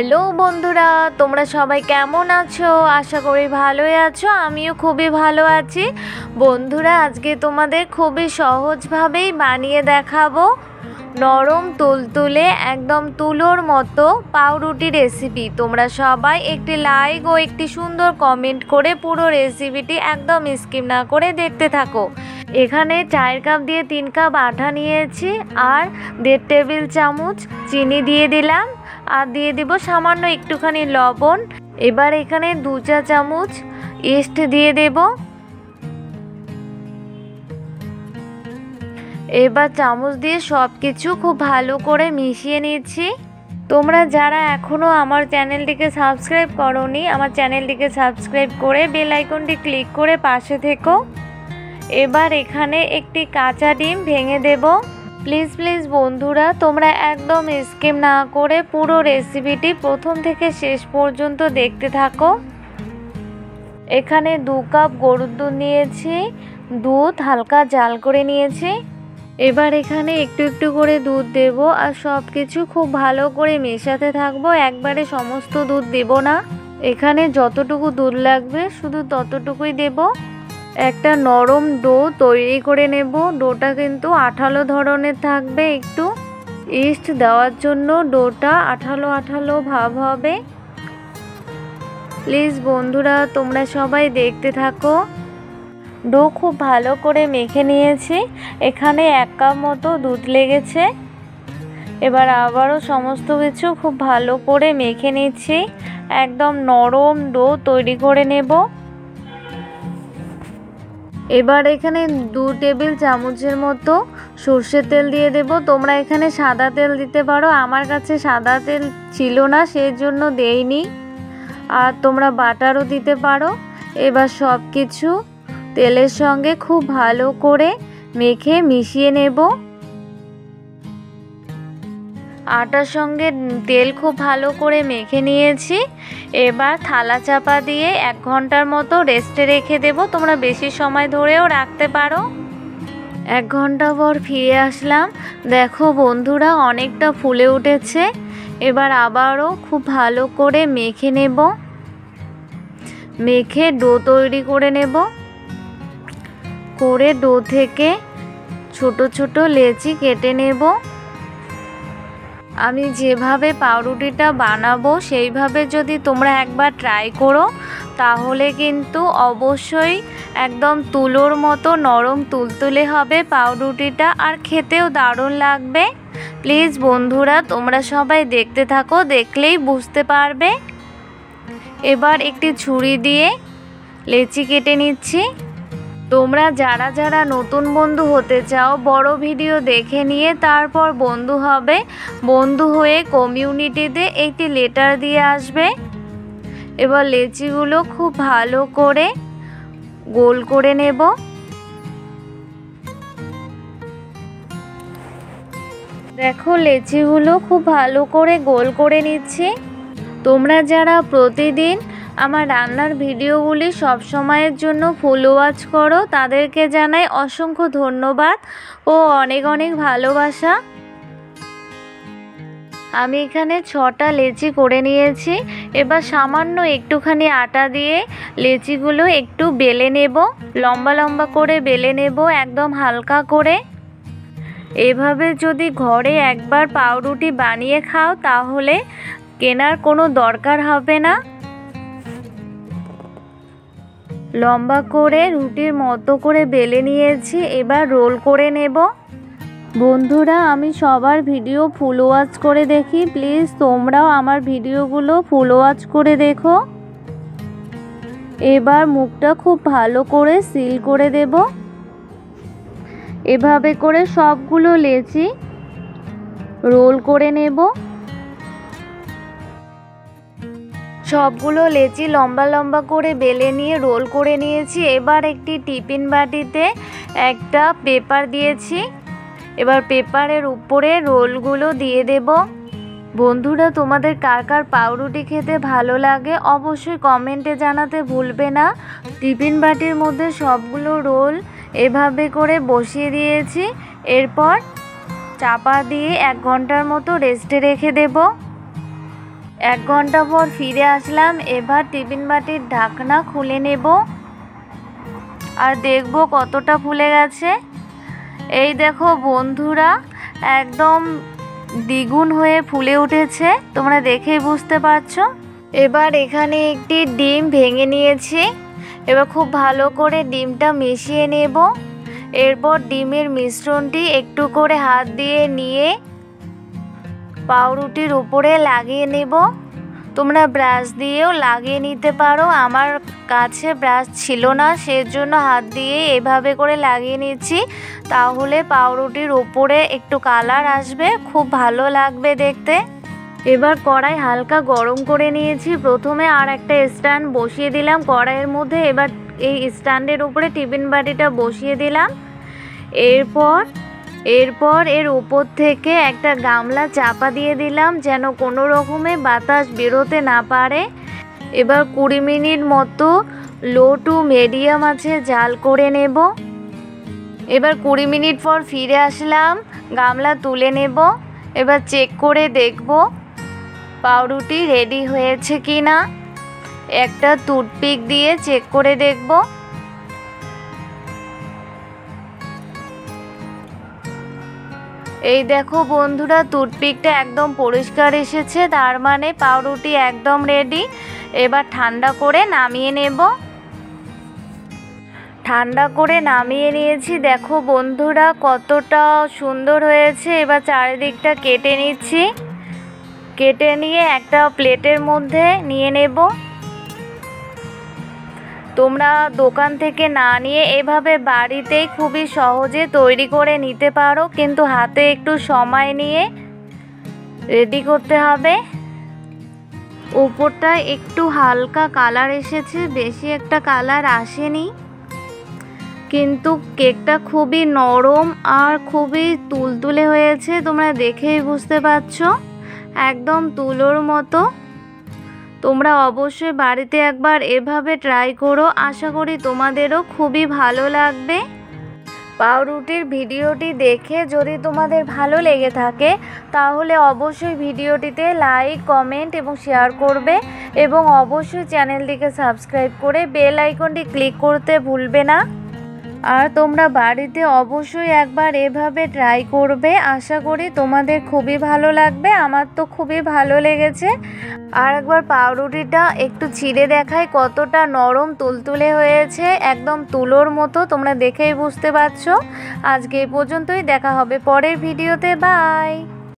Hello বন্ধুরা, তোমরা সবাই কেমন আছো? আশা করি ভালোই আছো। আমিও খুবই ভালো আছি। বন্ধুরা, আজকে তোমাদের খুবই সহজভাবেই বানিয়ে দেখাবো নরম তুলতুলে একদম তুলোর মতো পাউরুটি রেসিপি। তোমরা সবাই একটি লাইক ও একটি সুন্দর কমেন্ট করে পুরো রেসিপিটি একদম স্কিপ না করে দেখতে থাকো। এখানে 4 কাপ দিয়ে 3 কাপ আটা নিয়েছি আর 1.5 টেবিল চামচ চিনি দিয়ে দিলাম আর দিয়ে দিব সামান্য একটুখানি লবণ। এবার এখানে 2 চা চামচ ইস্ট দিয়ে দেব। এবার চামচ দিয়ে সব কিছু খুব ভালো করে মিশিয়ে নিচ্ছি। তোমরা যারা এখনও আমার চ্যানেলটিকে সাবস্ক্রাইব করোনি, আমার চ্যানেলটিকে সাবস্ক্রাইব করে বেল আইকনটি ক্লিক করে পাশে থেকো। এবার এখানে একটি কাঁচা ডিম ভেঙে দেব। প্লিজ বন্ধুরা, তোমরা একদম স্কিপ না করে পুরো রেসিপিটি প্রথম থেকে শেষ পর্যন্ত দেখতে থাকো। এখানে 2 কাপ গরুর দুধ নিয়েছি, দুধ হালকা জাল করে নিয়েছি। এবার এখানে একটু একটু করে দুধ দেব আর সব কিছু খুব ভালো করে মেশাতে থাকবো। একবারে সমস্ত দুধ দেব না, এখানে যতটুকু দুধ লাগবে শুধু ততটুকুই দেব। একটা নরম ডো তৈরি করে নেব। ডোটা কিন্তু আঠালো ধরনের থাকবে, একটু ইস্ট দেওয়ার জন্য ডোটা আঠালো আঠালো ভাব হবে। প্লিজ বন্ধুরা, তোমরা সবাই দেখতে থাকো। ডো খুব ভালো করে মেখে নিয়েছি। এখানে 1 কাপ মতো দুধ লেগেছে। এবার আবারও সমস্ত কিছু খুব ভালো করে মেখে নিচ্ছি। একদম নরম ডো তৈরি করে নেব। এবার এখানে 2 টেবিল চামচের মতো সর্ষের তেল দিয়ে দেব। তোমরা এখানে সাদা তেল দিতে পারো, আমার কাছে সাদা তেল ছিল না সেই জন্য দেইনি। আর তোমরা বাটারও দিতে পারো। এবার সব কিছু তেলের সঙ্গে খুব ভালো করে মেখে মিশিয়ে নেব। আটার সঙ্গে তেল খুব ভালো করে মেখে নিয়েছি। এবার থালা চাপা দিয়ে 1 ঘন্টার মতো রেস্টে রেখে দেব। তোমরা বেশি সময় ধরেও রাখতে পারো। 1 ঘন্টা পর ফিরে আসলাম। দেখো বন্ধুরা, অনেকটা ফুলে উঠেছে। এবার আবারও খুব ভালো করে মেখে নেব। মেখে ডো তৈরি করে নেব। করে ডো থেকে ছোট ছোট লেচি কেটে নেব। আমি যেভাবে পাউরুটিটা বানাবো সেইভাবে যদি তোমরা একবার ট্রাই করো তাহলে কিন্তু অবশ্যই একদম তুলোর মতো নরম তুলতুলে হবে পাউরুটিটা, আর খেতেও দারুণ লাগবে। প্লিজ বন্ধুরা, তোমরা সবাই দেখতে থাকো, দেখলেই বুঝতে পারবে। এবার একটি ছুরি দিয়ে লেচি কেটে নিচ্ছি। তোমরা যারা যারা নতুন বন্ধু হতে চাও, বড় ভিডিও দেখে নিয়ে তারপর বন্ধু হবে। বন্ধু হয়ে কমিউনিটিতে একটি লেটার দিয়ে আসবে। এবার লেচিগুলো খুব ভালো করে গোল করে নেব। দেখো, লেচিগুলো খুব ভালো করে গোল করে নিচ্ছি। তোমরা যারা প্রতিদিন আমার রান্নার ভিডিওগুলি সব সময়ের জন্য ফুল ওয়াচ করো, তাদেরকে জানাই অসংখ্য ধন্যবাদ ও অনেক অনেক ভালোবাসা। আমি এখানে 6টা লেচি করে নিয়েছি। এবার সামান্য একটুখানি আটা দিয়ে লেচিগুলো একটু বেলে নেব। লম্বা লম্বা করে বেলে নেব, একদম হালকা করে। এভাবে যদি ঘরে একবার পাউরুটি বানিয়ে খাও তাহলে কেনার কোনো দরকার হবে না। লম্বা করে রুটির মতো করে বেলে নিয়েছি। এবার রোল করে নেব। বন্ধুরা, আমি সবার ভিডিও ফুল ওয়াচ করে দেখি, প্লিজ তোমরাও আমার ভিডিওগুলো ফুল ওয়াচ করে দেখো। এবার মুখটা খুব ভালো করে সিল করে দেব। এভাবে করে সবগুলো লেচি রোল করে নেব। সবগুলো লেচি লম্বা লম্বা করে বেলে নিয়ে রোল করে নিয়েছি। এবার একটি টিফিন বাটিতে একটা পেপার দিয়েছি। এবার পেপারের উপরে রোলগুলো দিয়ে দেব। বন্ধুরা, তোমাদের কার কার পাউরুটি খেতে ভালো লাগে অবশ্যই কমেন্টে জানাতে ভুলবে না। টিফিন বাটির মধ্যে সবগুলো রোল এভাবে করে বসিয়ে দিয়েছি। এরপর চাপা দিয়ে 1 ঘন্টার মতো রেস্টে রেখে দেব। 1 ঘন্টা পর ফিরে আসলাম। এবার টিফিন বাটির ঢাকনা খুলে নেব আর দেখব কতটা ফুলে গেছে। এই দেখো বন্ধুরা, একদম দ্বিগুণ হয়ে ফুলে উঠেছে, তোমরা দেখেই বুঝতে পারছো। এবার এখানে একটি ডিম ভেঙে নিয়েছি। এবার খুব ভালো করে ডিমটা মিশিয়ে নেব। এরপর ডিমের মিশ্রণটি একটু করে হাত দিয়ে নিয়ে পাউরুটির উপরে লাগিয়ে নেব। তোমরা ব্রাশ দিয়েও লাগিয়ে নিতে পারো, আমার কাছে ব্রাশ ছিল না, সেজন্য হাত দিয়ে এভাবে করে লাগিয়ে নিচ্ছি। তাহলে পাউরুটির উপরে একটু কালার আসবে, খুব ভালো লাগবে দেখতে। এবার কড়াই হালকা গরম করে নিয়েছি। প্রথমে আর একটা স্ট্যান্ড বসিয়ে দিলাম কড়াইয়ের মধ্যে। এবার এই স্ট্যান্ডের উপরে টিফিন বাটিটা বসিয়ে দিলাম। এরপর এর উপর থেকে একটা গামলা চাপা দিয়ে দিলাম, যেন কোনো রকমে বাতাস বেরোতে না পারে। এবার 20 মিনিট মতো লো টু মিডিয়াম আছে জাল করে নেব। এবার 20 মিনিট পর ফিরে আসলাম, গামলা তুলে নেব। এবার চেক করে দেখব পাউরুটি রেডি হয়েছে কি না। একটা টুথপিক দিয়ে চেক করে দেখব। এই দেখো বন্ধুরা, টুথপিকটা একদম পরিষ্কার এসেছে, তার মানে পাউরুটি একদম রেডি। এবার ঠান্ডা করে নামিয়ে নেব। ঠান্ডা করে নামিয়ে নিয়েছি। দেখো বন্ধুরা কতটা সুন্দর হয়েছে। এবার চারিদিকটা কেটে নিচ্ছি। কেটে নিয়ে একটা প্লেটের মধ্যে নিয়ে নেব। তোমরা দোকান থেকে না নিয়ে এভাবে বাড়িতেই খুবই সহজে তৈরি করে নিতে পারো, কিন্তু হাতে একটু সময় নিয়ে রেডি করতে হবে। উপরটা একটু হালকা কালার এসেছে, বেশি একটা কালার আসেনি, কিন্তু কেকটা খুবই নরম আর খুবই তুলতুলে হয়েছে। তোমরা দেখেই বুঝতে পারছো, একদম তুলোর মতো। তোমরা অবশ্যই বাড়িতে একবার এভাবে ট্রাই করো, আশা করি তোমাদেরও খুবই ভালো লাগবে। পাউরুটির ভিডিওটি দেখে যদি তোমাদের ভালো লেগে থাকে তাহলে অবশ্যই ভিডিওটিতে লাইক, কমেন্ট এবং শেয়ার করবে, এবং অবশ্যই চ্যানেলটিকে সাবস্ক্রাইব করে বেল আইকনটি ক্লিক করতে ভুলবে না। আর তোমরা বাড়িতে অবশ্যই একবার এভাবে ট্রাই করবে, আশা করি তোমাদের খুবই ভালো লাগবে। আমার তো খুবই ভালো লেগেছে। আর একবার পাউরুটিটা একটু ছিঁড়ে দেখায় কতটা নরম তুলতুলে হয়েছে, একদম তুলোর মতো। তোমরা দেখেই বুঝতে পারছো। আজকে এই পর্যন্তই, দেখা হবে পরের ভিডিওতে। বাই।